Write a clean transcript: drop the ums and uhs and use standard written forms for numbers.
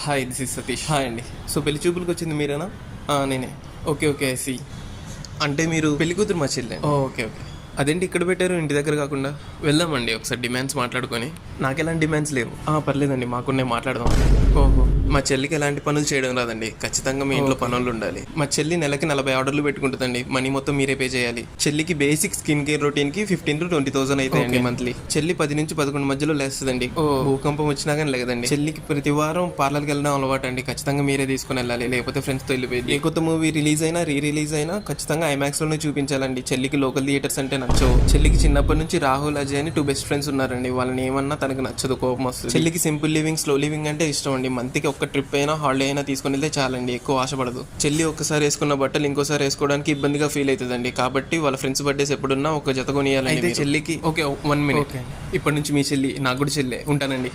Hi, this is Satish. Hi అండి. So పెళ్లి చూపులకు వచ్చింది మీరేనా? నేనే. Okay okay, I see. అంటే మీరు పెళ్లి కూతురు మా చెల్లి. Okay okay. అదేంటి ఇక్కడ పెట్టారు ఇంటి దగ్గర కాకుండా? వెళ్దామండి ఒకసారి డిమాండ్స్ మాట్లాడుకొని. నాకు ఎలాంటి డిమాండ్స్ లేవు. పర్లేదండి, మాకున్నే మాట్లాడదాం. ఓహో, మా చెల్లికి ఎలాంటి పనులు చేయడం రాదండి. ఖచ్చితంగా మీ ఇంట్లో పనులు ఉండాలి. మా చెల్లి నెలకి 40 ఆర్డర్లు పెట్టుకుంటుందండి. మనీ మొత్తం మీరే పే చేయాలి. చెల్లికి బేసిక్ స్కిన్ కేర్ రొటీన్ కి 15,000 to 20,000 అవుతాయండి మంత్లీ. చెల్లి 10 నుంచి 11 మధ్యలో లేస్తుందండి. భూకంపం వచ్చినా కానీ లేదండి. చెల్లికి ప్రతి వారం పార్లర్కి వెళ్ళడం అలవాటు అండి. ఖచ్చితంగా మీరే తీసుకుని వెళ్ళాలి, లేకపోతే ఫ్రెండ్స్ తో వెళ్ళిపోయింది. ఏ కొత్త మూవీ రిలీజ్ అయినా రీ రిలీజ్ అయినా ఖచ్చితంగా ఐమాక్స్ లోనే చూపించాలండి. చెల్లికి లోకల్ థియేటర్స్ అంటే నచ్చవు. చెల్లికి చిన్నప్పటి నుంచి రాహుల్, అజయ్ అని 2 బెస్ట్ ఫ్రెండ్స్ ఉన్నారండి. వాళ్ళని ఏమన్నా తనకు నచ్చదు, కోపం వస్తుంది. చెల్లికి సింపుల్ లివింగ్, స్లో లివింగ్ అంటే ఇష్టం అండి. మంత్కి ఒక్క ట్రిప్ అయినా హాలిడే అయినా తీసుకుని వెళ్తే చాలండి, ఎక్కువ ఆశపడదు. చెల్లి ఒక్కసారి వేసుకున్న బట్టలు ఇంకోసారి వేసుకోవడానికి ఇబ్బందిగా ఫీల్ అవుతుందండి. కాబట్టి వాళ్ళ ఫ్రెండ్స్ బర్త్డేస్ ఎప్పుడున్నా ఒక జత కొనియాలండి. అయితే చెల్లికి ఓకే 1 minute. ఇప్పటి నుంచి మీ చెల్లి నాకు కూడా చెల్లె. ఉంటానండి.